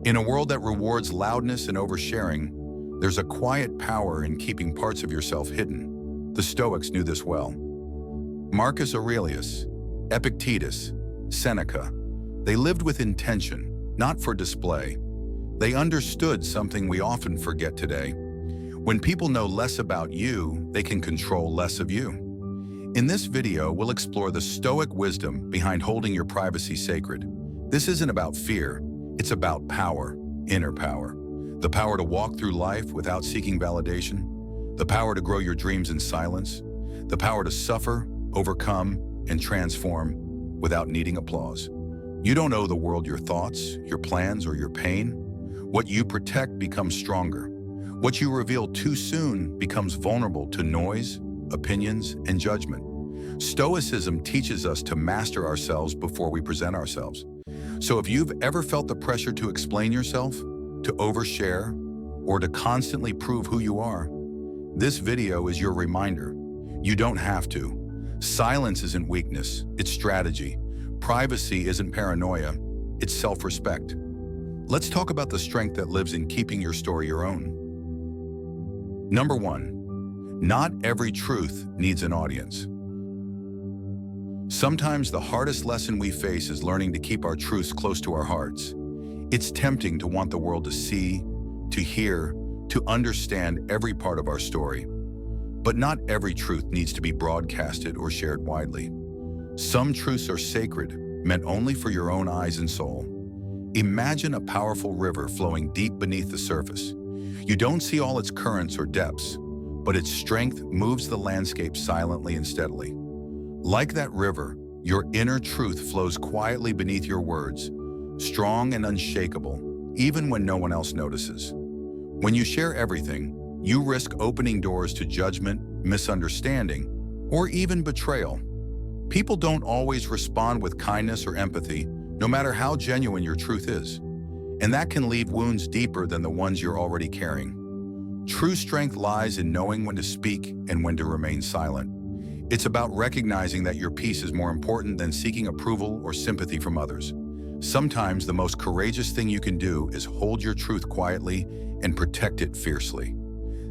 In a world that rewards loudness and oversharing, there's a quiet power in keeping parts of yourself hidden. The Stoics knew this well. Marcus Aurelius, Epictetus, Seneca, they lived with intention, not for display. They understood something we often forget today. When people know less about you, they can control less of you. In this video, we'll explore the Stoic wisdom behind holding your privacy sacred. This isn't about fear, it's about power, inner power. The power to walk through life without seeking validation, the power to grow your dreams in silence, the power to suffer, overcome, and transform without needing applause. You don't owe the world your thoughts, your plans, or your pain. What you protect becomes stronger. What you reveal too soon becomes vulnerable to noise, opinions, and judgment. Stoicism teaches us to master ourselves before we present ourselves. So if you've ever felt the pressure to explain yourself, to overshare, or to constantly prove who you are, this video is your reminder. You don't have to. Silence isn't weakness, it's strategy. Privacy isn't paranoia, it's self-respect. Let's talk about the strength that lives in keeping your story your own. Number 1, not every truth needs an audience. Sometimes the hardest lesson we face is learning to keep our truths close to our hearts. It's tempting to want the world to see, to hear, to understand every part of our story. But not every truth needs to be broadcasted or shared widely. Some truths are sacred, meant only for your own eyes and soul. Imagine a powerful river flowing deep beneath the surface. You don't see all its currents or depths, but its strength moves the landscape silently and steadily. Like that river, your inner truth flows quietly beneath your words, strong and unshakable, even when no one else notices. When you share everything, you risk opening doors to judgment, misunderstanding, or even betrayal. People don't always respond with kindness or empathy, no matter how genuine your truth is. And that can leave wounds deeper than the ones you're already carrying. True strength lies in knowing when to speak and when to remain silent. It's about recognizing that your peace is more important than seeking approval or sympathy from others. Sometimes the most courageous thing you can do is hold your truth quietly and protect it fiercely.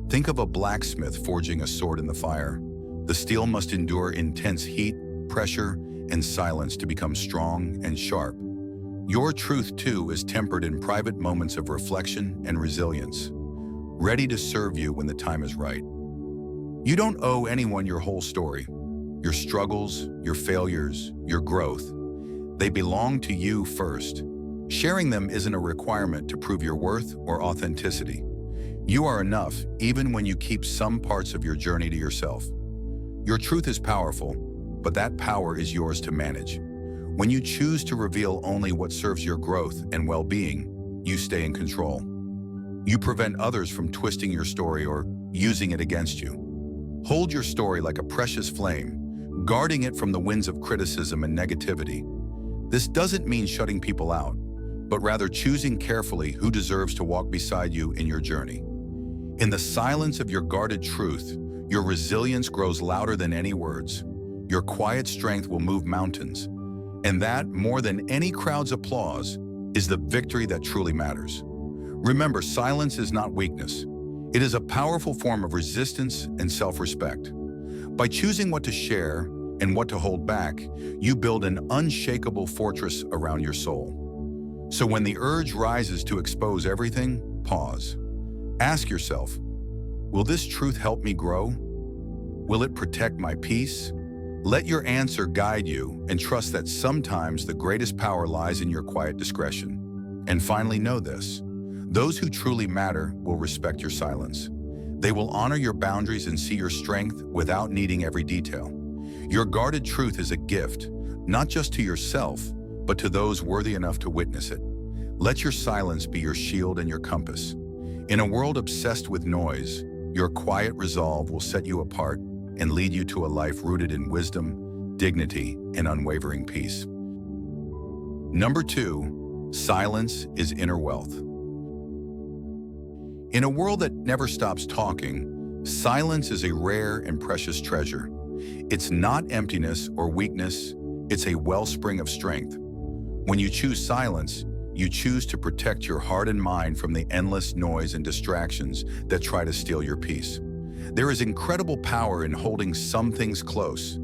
Think of a blacksmith forging a sword in the fire. The steel must endure intense heat, pressure, and silence to become strong and sharp. Your truth, too, is tempered in private moments of reflection and resilience, ready to serve you when the time is right. You don't owe anyone your whole story, your struggles, your failures, your growth. They belong to you first. Sharing them isn't a requirement to prove your worth or authenticity. You are enough even when you keep some parts of your journey to yourself. Your truth is powerful, but that power is yours to manage. When you choose to reveal only what serves your growth and well-being, you stay in control. You prevent others from twisting your story or using it against you. Hold your story like a precious flame, guarding it from the winds of criticism and negativity. This doesn't mean shutting people out, but rather choosing carefully who deserves to walk beside you in your journey. In the silence of your guarded truth, your resilience grows louder than any words. Your quiet strength will move mountains. And that, more than any crowd's applause, is the victory that truly matters. Remember, silence is not weakness. It is a powerful form of resistance and self-respect. By choosing what to share and what to hold back, you build an unshakable fortress around your soul. So when the urge rises to expose everything, pause. Ask yourself, will this truth help me grow? Will it protect my peace? Let your answer guide you and trust that sometimes the greatest power lies in your quiet discretion. And finally, know this. Those who truly matter will respect your silence. They will honor your boundaries and see your strength without needing every detail. Your guarded truth is a gift, not just to yourself, but to those worthy enough to witness it. Let your silence be your shield and your compass. In a world obsessed with noise, your quiet resolve will set you apart and lead you to a life rooted in wisdom, dignity, and unwavering peace. Number 2, silence is inner wealth. In a world that never stops talking, silence is a rare and precious treasure. It's not emptiness or weakness, it's a wellspring of strength. When you choose silence, you choose to protect your heart and mind from the endless noise and distractions that try to steal your peace. There is incredible power in holding some things close.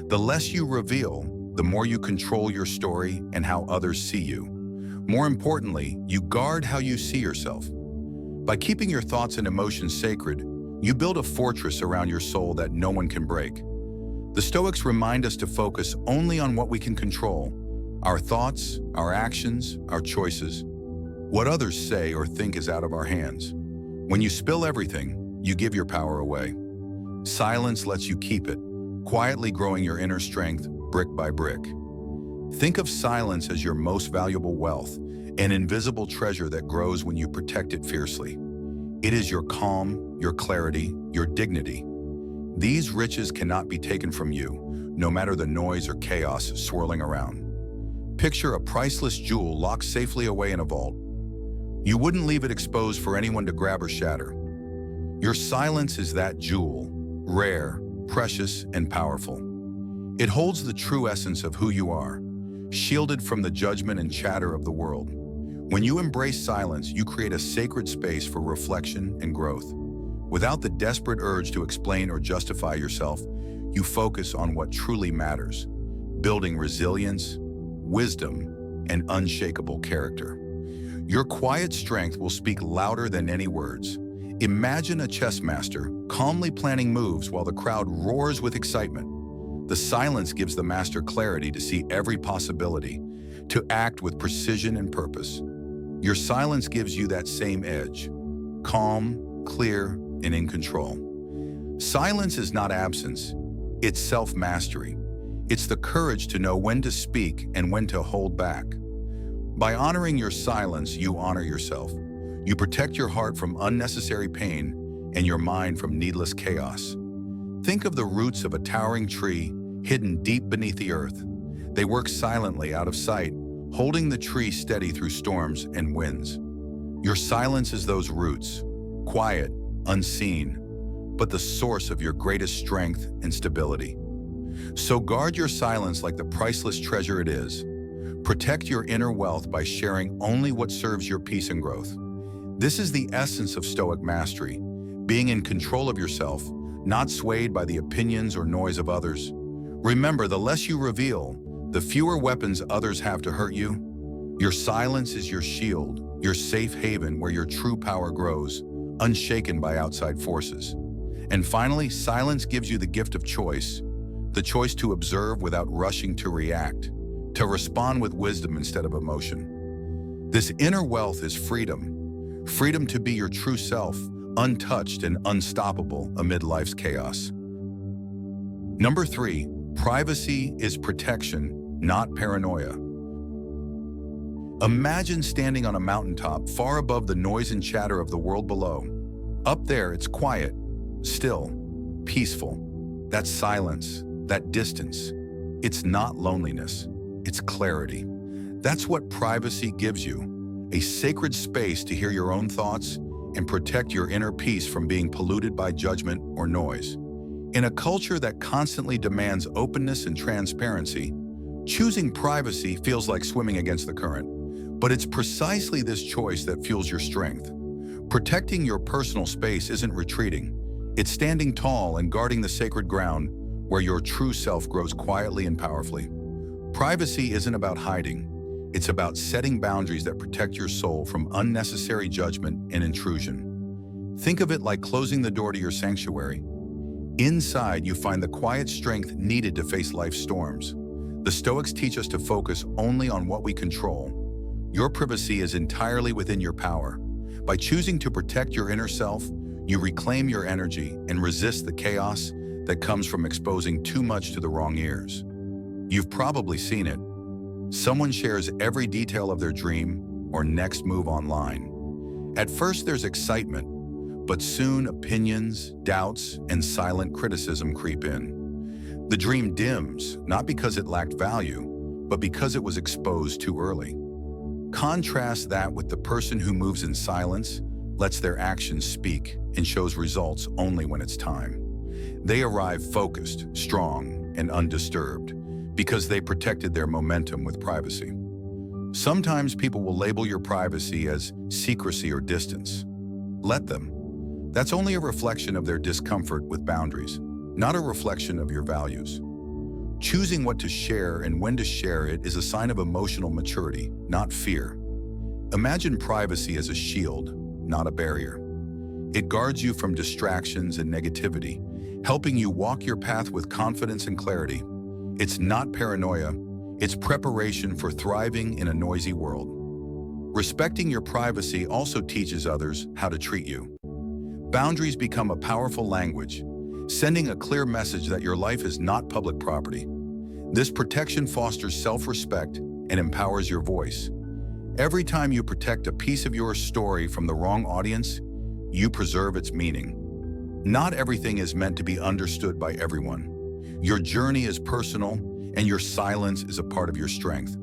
The less you reveal, the more you control your story and how others see you. More importantly, you guard how you see yourself. By keeping your thoughts and emotions sacred, you build a fortress around your soul that no one can break. The Stoics remind us to focus only on what we can control: our thoughts, our actions, our choices. What others say or think is out of our hands. When you spill everything, you give your power away. Silence lets you keep it, quietly growing your inner strength brick by brick. Think of silence as your most valuable wealth, an invisible treasure that grows when you protect it fiercely. It is your calm, your clarity, your dignity. These riches cannot be taken from you, no matter the noise or chaos swirling around. Picture a priceless jewel locked safely away in a vault. You wouldn't leave it exposed for anyone to grab or shatter. Your silence is that jewel, rare, precious, and powerful. It holds the true essence of who you are, shielded from the judgment and chatter of the world. When you embrace silence, you create a sacred space for reflection and growth. Without the desperate urge to explain or justify yourself, you focus on what truly matters, building resilience, wisdom, and unshakable character. Your quiet strength will speak louder than any words. Imagine a chess master calmly planning moves while the crowd roars with excitement. The silence gives the master clarity to see every possibility, to act with precision and purpose. Your silence gives you that same edge, calm, clear, and in control. Silence is not absence, it's self-mastery. It's the courage to know when to speak and when to hold back. By honoring your silence, you honor yourself. You protect your heart from unnecessary pain and your mind from needless chaos. Think of the roots of a towering tree hidden deep beneath the earth. They work silently out of sight, holding the tree steady through storms and winds. Your silence is those roots, quiet, unseen, but the source of your greatest strength and stability. So guard your silence like the priceless treasure it is. Protect your inner wealth by sharing only what serves your peace and growth. This is the essence of Stoic mastery, being in control of yourself, not swayed by the opinions or noise of others. Remember, the less you reveal, the fewer weapons others have to hurt you. Your silence is your shield, your safe haven where your true power grows, unshaken by outside forces. And finally, silence gives you the gift of choice, the choice to observe without rushing to react, to respond with wisdom instead of emotion. This inner wealth is freedom, freedom to be your true self, untouched and unstoppable amid life's chaos. Number 3, privacy is protection, not paranoia. Imagine standing on a mountaintop far above the noise and chatter of the world below. Up there, it's quiet, still, peaceful. That silence, that distance, it's not loneliness, it's clarity. That's what privacy gives you, a sacred space to hear your own thoughts and protect your inner peace from being polluted by judgment or noise. In a culture that constantly demands openness and transparency, choosing privacy feels like swimming against the current. But it's precisely this choice that fuels your strength. Protecting your personal space isn't retreating. It's standing tall and guarding the sacred ground where your true self grows quietly and powerfully. Privacy isn't about hiding. It's about setting boundaries that protect your soul from unnecessary judgment and intrusion. Think of it like closing the door to your sanctuary. Inside, you find the quiet strength needed to face life's storms. The Stoics teach us to focus only on what we control. Your privacy is entirely within your power. By choosing to protect your inner self, you reclaim your energy and resist the chaos that comes from exposing too much to the wrong ears. You've probably seen it. Someone shares every detail of their dream or next move online. At first, there's excitement, but soon opinions, doubts, and silent criticism creep in. The dream dims, not because it lacked value, but because it was exposed too early. Contrast that with the person who moves in silence, lets their actions speak, and shows results only when it's time. They arrive focused, strong, and undisturbed because they protected their momentum with privacy. Sometimes people will label your privacy as secrecy or distance. Let them. That's only a reflection of their discomfort with boundaries, not a reflection of your values. Choosing what to share and when to share it is a sign of emotional maturity, not fear. Imagine privacy as a shield, not a barrier. It guards you from distractions and negativity, helping you walk your path with confidence and clarity. It's not paranoia, it's preparation for thriving in a noisy world. Respecting your privacy also teaches others how to treat you. Boundaries become a powerful language, sending a clear message that your life is not public property. This protection fosters self-respect and empowers your voice. Every time you protect a piece of your story from the wrong audience, you preserve its meaning. Not everything is meant to be understood by everyone. Your journey is personal, and your silence is a part of your strength.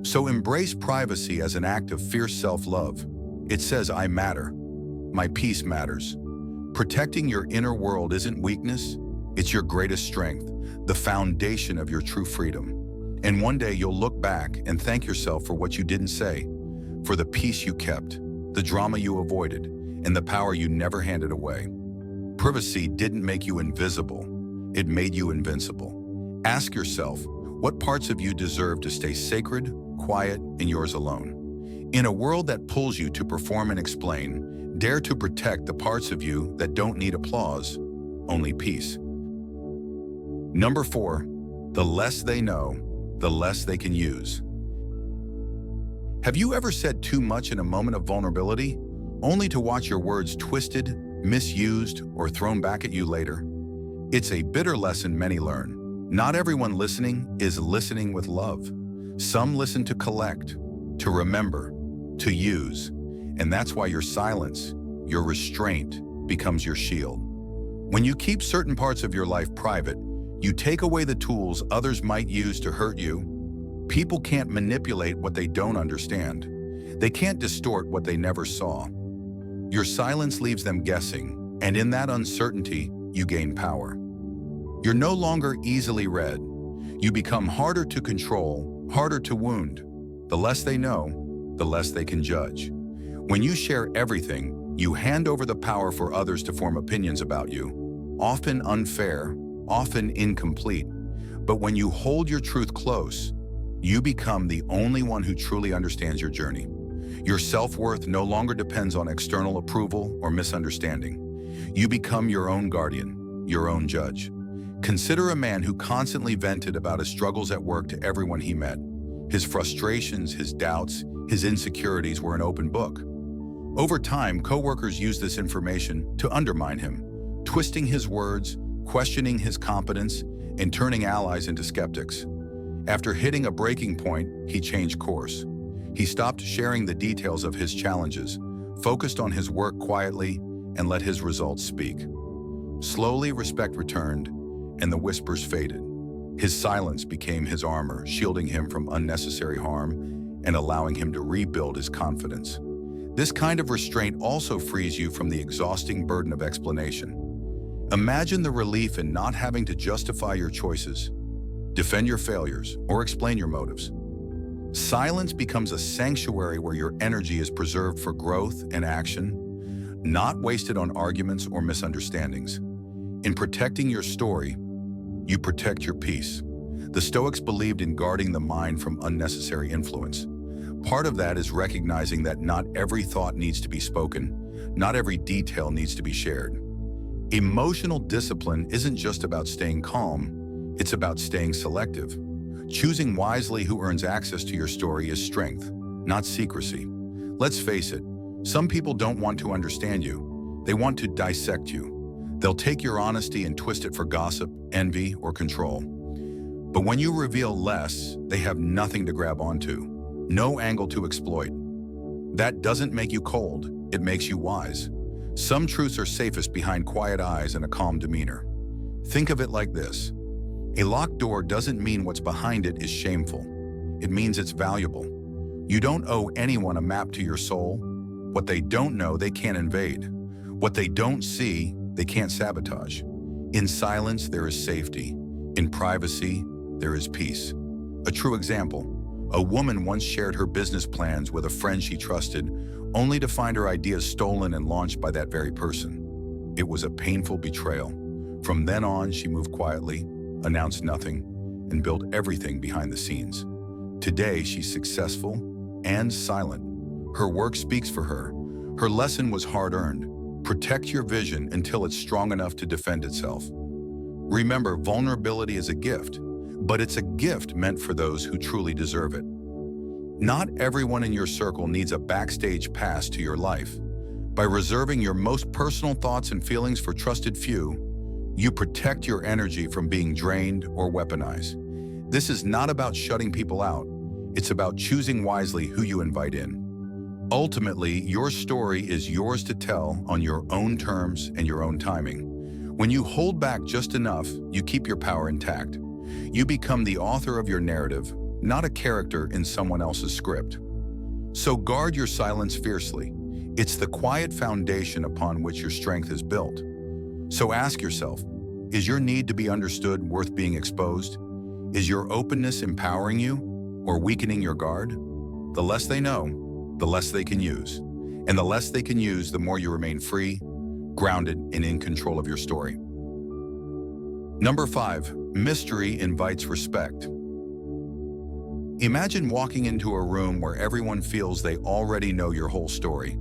So embrace privacy as an act of fierce self-love. It says, I matter. My peace matters. Protecting your inner world isn't weakness, it's your greatest strength, the foundation of your true freedom. And one day you'll look back and thank yourself for what you didn't say, for the peace you kept, the drama you avoided, and the power you never handed away. Privacy didn't make you invisible, it made you invincible. Ask yourself, what parts of you deserve to stay sacred, quiet, and yours alone? In a world that pulls you to perform and explain, dare to protect the parts of you that don't need applause, only peace. Number 4, the less they know, the less they can use. Have you ever said too much in a moment of vulnerability, only to watch your words twisted, misused, or thrown back at you later? It's a bitter lesson many learn. Not everyone listening is listening with love. Some listen to collect, to remember, to use, and that's why your silence, your restraint, becomes your shield. When you keep certain parts of your life private, you take away the tools others might use to hurt you. People can't manipulate what they don't understand. They can't distort what they never saw. Your silence leaves them guessing, and in that uncertainty, you gain power. You're no longer easily read. You become harder to control, harder to wound. The less they know, the less they can judge. When you share everything, you hand over the power for others to form opinions about you, often unfair, often incomplete. But when you hold your truth close, you become the only one who truly understands your journey. Your self-worth no longer depends on external approval or misunderstanding. You become your own guardian, your own judge. Consider a man who constantly vented about his struggles at work to everyone he met. His frustrations, his doubts, his insecurities were an open book. Over time, coworkers used this information to undermine him, twisting his words, questioning his competence, and turning allies into skeptics. After hitting a breaking point, he changed course. He stopped sharing the details of his challenges, focused on his work quietly, and let his results speak. Slowly, respect returned, and the whispers faded. His silence became his armor, shielding him from unnecessary harm and allowing him to rebuild his confidence. This kind of restraint also frees you from the exhausting burden of explanation. Imagine the relief in not having to justify your choices, defend your failures, or explain your motives. Silence becomes a sanctuary where your energy is preserved for growth and action, not wasted on arguments or misunderstandings. In protecting your story, you protect your peace. The Stoics believed in guarding the mind from unnecessary influence. Part of that is recognizing that not every thought needs to be spoken, not every detail needs to be shared. Emotional discipline isn't just about staying calm, it's about staying selective. Choosing wisely who earns access to your story is strength, not secrecy. Let's face it, some people don't want to understand you. They want to dissect you. They'll take your honesty and twist it for gossip, envy, or control. But when you reveal less, they have nothing to grab onto, no angle to exploit. That doesn't make you cold, it makes you wise. Some truths are safest behind quiet eyes and a calm demeanor. Think of it like this. A locked door doesn't mean what's behind it is shameful. It means it's valuable. You don't owe anyone a map to your soul. What they don't know, they can't invade. What they don't see, they can't sabotage. In silence, there is safety. In privacy, there is peace. A true example. A woman once shared her business plans with a friend she trusted, only to find her ideas stolen and launched by that very person. It was a painful betrayal. From then on, she moved quietly, announced nothing, and built everything behind the scenes. Today, she's successful and silent. Her work speaks for her. Her lesson was hard-earned. Protect your vision until it's strong enough to defend itself. Remember, vulnerability is a gift, but it's a gift meant for those who truly deserve it. Not everyone in your circle needs a backstage pass to your life. By reserving your most personal thoughts and feelings for trusted few, you protect your energy from being drained or weaponized. This is not about shutting people out. It's about choosing wisely who you invite in. Ultimately, your story is yours to tell on your own terms and your own timing. When you hold back just enough, you keep your power intact. You become the author of your narrative, not a character in someone else's script. So guard your silence fiercely. It's the quiet foundation upon which your strength is built. So ask yourself, is your need to be understood worth being exposed? Is your openness empowering you or weakening your guard? The less they know, the less they can use. And the less they can use, the more you remain free, grounded, and in control of your story. Number 5, mystery invites respect. Imagine walking into a room where everyone feels they already know your whole story.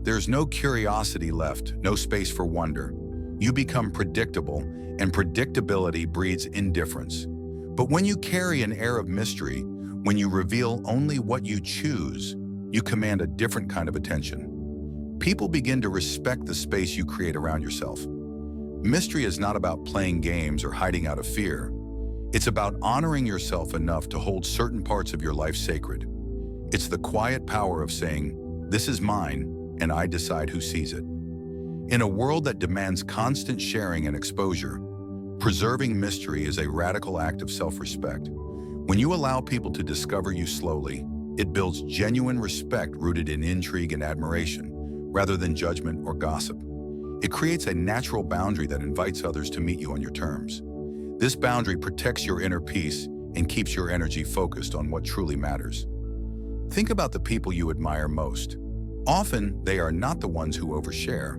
There's no curiosity left, no space for wonder. You become predictable, and predictability breeds indifference. But when you carry an air of mystery, when you reveal only what you choose, you command a different kind of attention. People begin to respect the space you create around yourself. Mystery is not about playing games or hiding out of fear. It's about honoring yourself enough to hold certain parts of your life sacred. It's the quiet power of saying, "This is mine, and I decide who sees it." In a world that demands constant sharing and exposure, preserving mystery is a radical act of self-respect. When you allow people to discover you slowly, it builds genuine respect rooted in intrigue and admiration, rather than judgment or gossip. It creates a natural boundary that invites others to meet you on your terms. This boundary protects your inner peace and keeps your energy focused on what truly matters. Think about the people you admire most. Often, they are not the ones who overshare,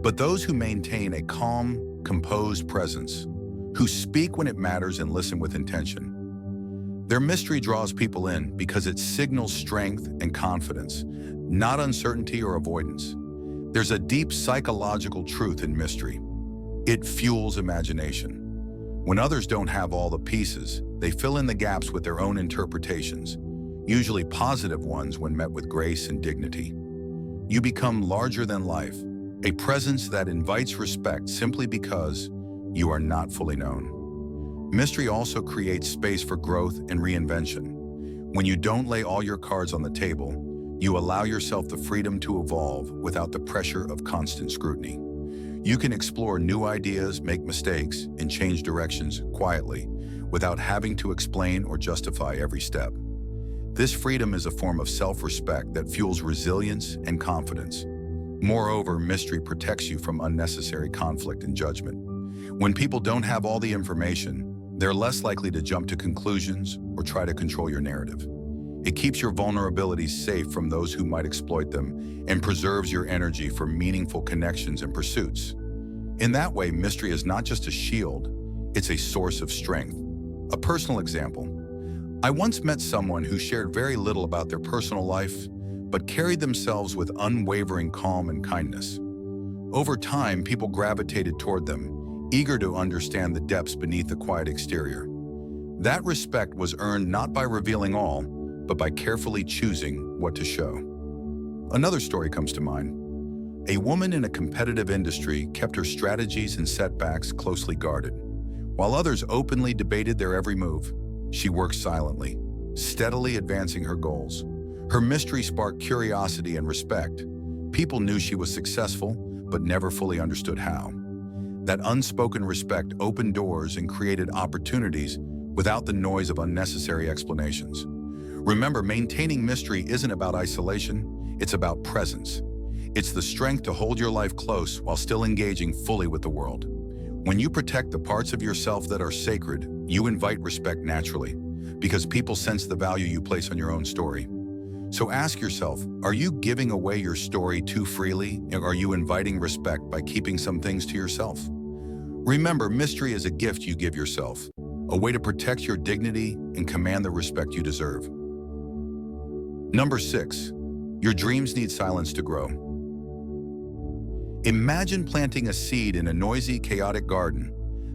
but those who maintain a calm, composed presence, who speak when it matters and listen with intention. Their mystery draws people in because it signals strength and confidence, not uncertainty or avoidance. There's a deep psychological truth in mystery. It fuels imagination. When others don't have all the pieces, they fill in the gaps with their own interpretations, usually positive ones when met with grace and dignity. You become larger than life, a presence that invites respect simply because you are not fully known. Mystery also creates space for growth and reinvention. When you don't lay all your cards on the table, you allow yourself the freedom to evolve without the pressure of constant scrutiny. You can explore new ideas, make mistakes, and change directions quietly without having to explain or justify every step. This freedom is a form of self-respect that fuels resilience and confidence. Moreover, mystery protects you from unnecessary conflict and judgment. When people don't have all the information, they're less likely to jump to conclusions or try to control your narrative. It keeps your vulnerabilities safe from those who might exploit them and preserves your energy for meaningful connections and pursuits. In that way, mystery is not just a shield, it's a source of strength. A personal example. I once met someone who shared very little about their personal life, but carried themselves with unwavering calm and kindness. Over time, people gravitated toward them, eager to understand the depths beneath the quiet exterior. That respect was earned not by revealing all, but by carefully choosing what to show. Another story comes to mind. A woman in a competitive industry kept her strategies and setbacks closely guarded. While others openly debated their every move, she worked silently, steadily advancing her goals. Her mystery sparked curiosity and respect. People knew she was successful, but never fully understood how. That unspoken respect opened doors and created opportunities without the noise of unnecessary explanations. Remember, maintaining mystery isn't about isolation, it's about presence. It's the strength to hold your life close while still engaging fully with the world. When you protect the parts of yourself that are sacred, you invite respect naturally. because people sense the value you place on your own story. So ask yourself, are you giving away your story too freely, or are you inviting respect by keeping some things to yourself? Remember, mystery is a gift you give yourself, a way to protect your dignity and command the respect you deserve. Number 6, your dreams need silence to grow. Imagine planting a seed in a noisy, chaotic garden.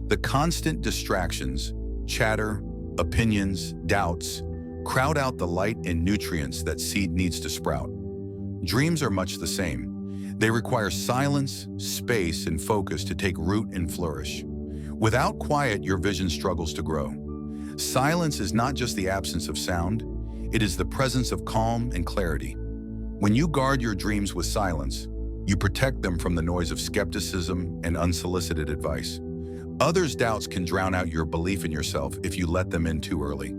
The constant distractions, chatter, opinions, doubts, crowd out the light and nutrients that seed needs to sprout. Dreams are much the same. They require silence, space, and focus to take root and flourish. Without quiet, your vision struggles to grow. Silence is not just the absence of sound, it is the presence of calm and clarity. When you guard your dreams with silence, you protect them from the noise of skepticism and unsolicited advice. Others' doubts can drown out your belief in yourself if you let them in too early.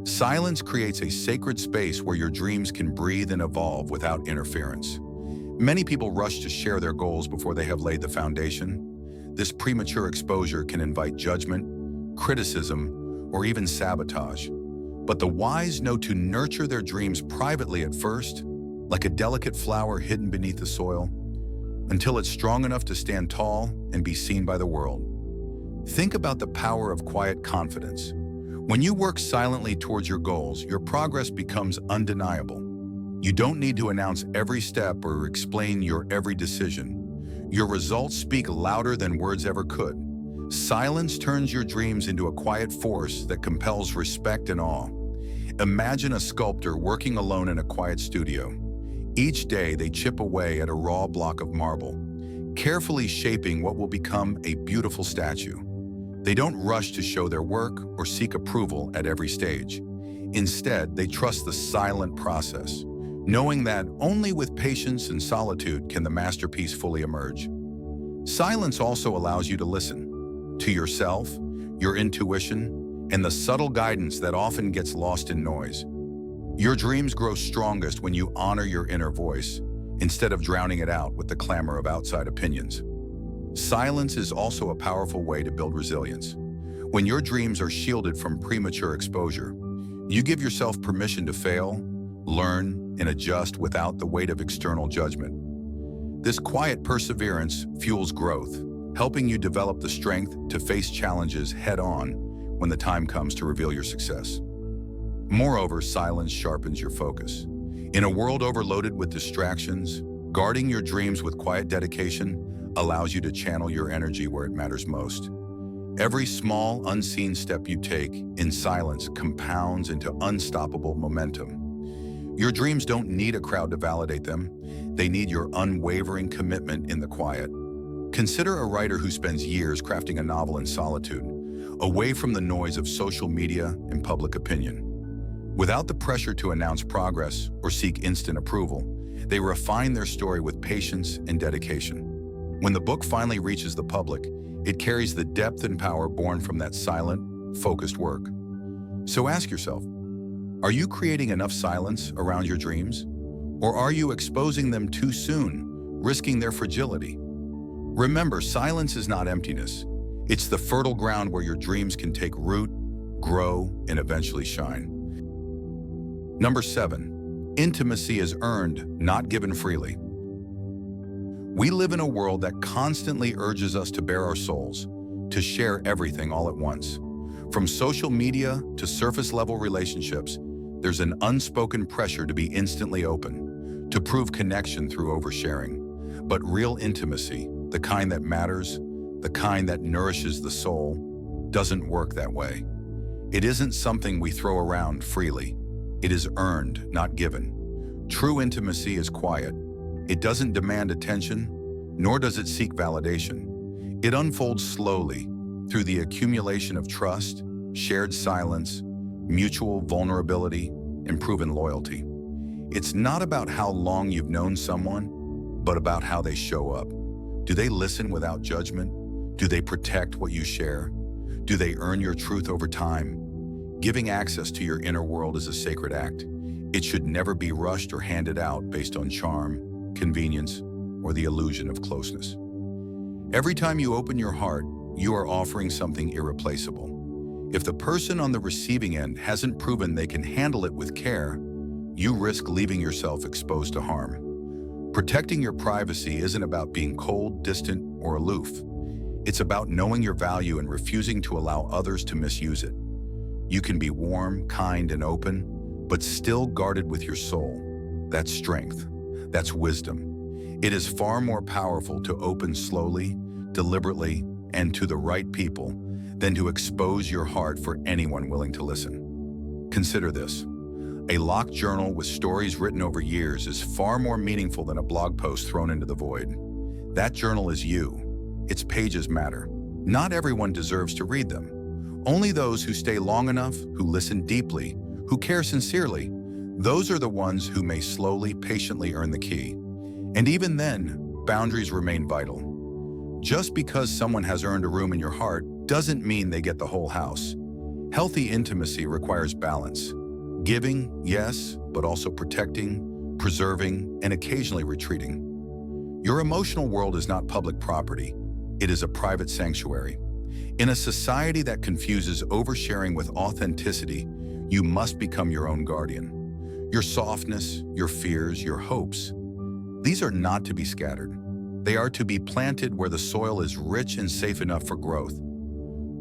Silence creates a sacred space where your dreams can breathe and evolve without interference. Many people rush to share their goals before they have laid the foundation. This premature exposure can invite judgment, criticism, or even sabotage. But the wise know to nurture their dreams privately at first, like a delicate flower hidden beneath the soil, until it's strong enough to stand tall and be seen by the world. Think about the power of quiet confidence. When you work silently towards your goals, your progress becomes undeniable. You don't need to announce every step or explain your every decision. Your results speak louder than words ever could. Silence turns your dreams into a quiet force that compels respect and awe. Imagine a sculptor working alone in a quiet studio. Each day, they chip away at a raw block of marble, carefully shaping what will become a beautiful statue. They don't rush to show their work or seek approval at every stage. Instead, they trust the silent process, knowing that only with patience and solitude can the masterpiece fully emerge. Silence also allows you to listen to yourself, your intuition, and the subtle guidance that often gets lost in noise. Your dreams grow strongest when you honor your inner voice, instead of drowning it out with the clamor of outside opinions. Silence is also a powerful way to build resilience. When your dreams are shielded from premature exposure, you give yourself permission to fail, learn, and adjust without the weight of external judgment. This quiet perseverance fuels growth, helping you develop the strength to face challenges head-on when the time comes to reveal your success. Moreover, silence sharpens your focus. In a world overloaded with distractions, guarding your dreams with quiet dedication allows you to channel your energy where it matters most. Every small, unseen step you take in silence compounds into unstoppable momentum. Your dreams don't need a crowd to validate them. They need your unwavering commitment in the quiet. Consider a writer who spends years crafting a novel in solitude, away from the noise of social media and public opinion. Without the pressure to announce progress or seek instant approval, they refine their story with patience and dedication. When the book finally reaches the public, it carries the depth and power born from that silent, focused work. So ask yourself, are you creating enough silence around your dreams? Or are you exposing them too soon, risking their fragility? Remember, silence is not emptiness. It's the fertile ground where your dreams can take root, grow, and eventually shine. Number 7, intimacy is earned, not given freely. We live in a world that constantly urges us to bare our souls, to share everything all at once. From social media to surface-level relationships, there's an unspoken pressure to be instantly open, to prove connection through oversharing. But real intimacy, the kind that matters, the kind that nourishes the soul, doesn't work that way. It isn't something we throw around freely. It is earned, not given. True intimacy is quiet. It doesn't demand attention, nor does it seek validation. It unfolds slowly through the accumulation of trust, shared silence, mutual vulnerability, and proven loyalty. It's not about how long you've known someone, but about how they show up. Do they listen without judgment? Do they protect what you share? Do they earn your truth over time? Giving access to your inner world is a sacred act. It should never be rushed or handed out based on charm, convenience, or the illusion of closeness. Every time you open your heart, you are offering something irreplaceable. If the person on the receiving end hasn't proven they can handle it with care, you risk leaving yourself exposed to harm. Protecting your privacy isn't about being cold, distant, or aloof. It's about knowing your value and refusing to allow others to misuse it. You can be warm, kind, and open, but still guarded with your soul. That's strength. That's wisdom. It is far more powerful to open slowly, deliberately, and to the right people than to expose your heart for anyone willing to listen. Consider this. A locked journal with stories written over years is far more meaningful than a blog post thrown into the void. That journal is you. Its pages matter. Not everyone deserves to read them. Only those who stay long enough, who listen deeply, who care sincerely, those are the ones who may slowly, patiently earn the key. And even then, boundaries remain vital. Just because someone has earned a room in your heart doesn't mean they get the whole house. Healthy intimacy requires balance. Giving, yes, but also protecting, preserving, and occasionally retreating. Your emotional world is not public property. It is a private sanctuary. In a society that confuses oversharing with authenticity, you must become your own guardian. Your softness, your fears, your hopes, these are not to be scattered. They are to be planted where the soil is rich and safe enough for growth.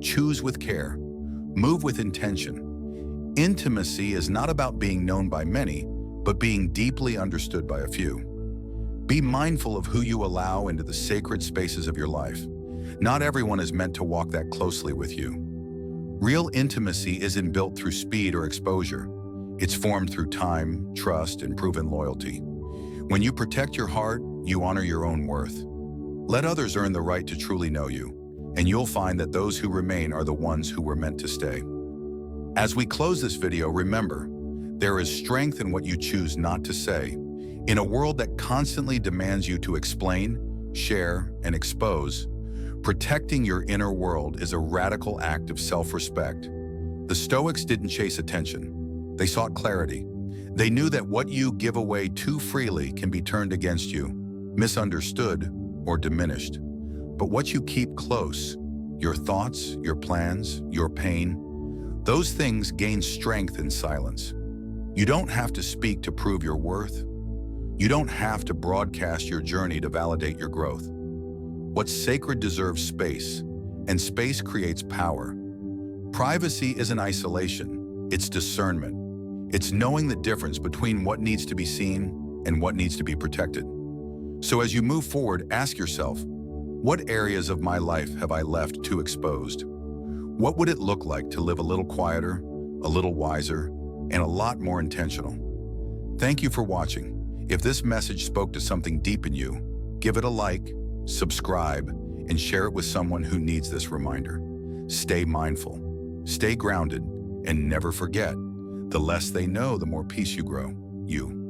Choose with care. Move with intention. Intimacy is not about being known by many, but being deeply understood by a few. Be mindful of who you allow into the sacred spaces of your life. Not everyone is meant to walk that closely with you. Real intimacy isn't built through speed or exposure. It's formed through time, trust, and proven loyalty. When you protect your heart, you honor your own worth. Let others earn the right to truly know you, and you'll find that those who remain are the ones who were meant to stay. As we close this video, remember, there is strength in what you choose not to say. In a world that constantly demands you to explain, share, and expose, protecting your inner world is a radical act of self-respect. The Stoics didn't chase attention. They sought clarity. They knew that what you give away too freely can be turned against you, misunderstood, or diminished. But what you keep close, your thoughts, your plans, your pain, those things gain strength in silence. You don't have to speak to prove your worth. You don't have to broadcast your journey to validate your growth. What's sacred deserves space, and space creates power. Privacy isn't isolation, it's discernment. It's knowing the difference between what needs to be seen and what needs to be protected. So as you move forward, ask yourself, what areas of my life have I left too exposed? What would it look like to live a little quieter, a little wiser, and a lot more intentional? Thank you for watching. If this message spoke to something deep in you, give it a like, subscribe, and share it with someone who needs this reminder. Stay mindful, stay grounded, and never forget, the less they know, the more peace you grow. You.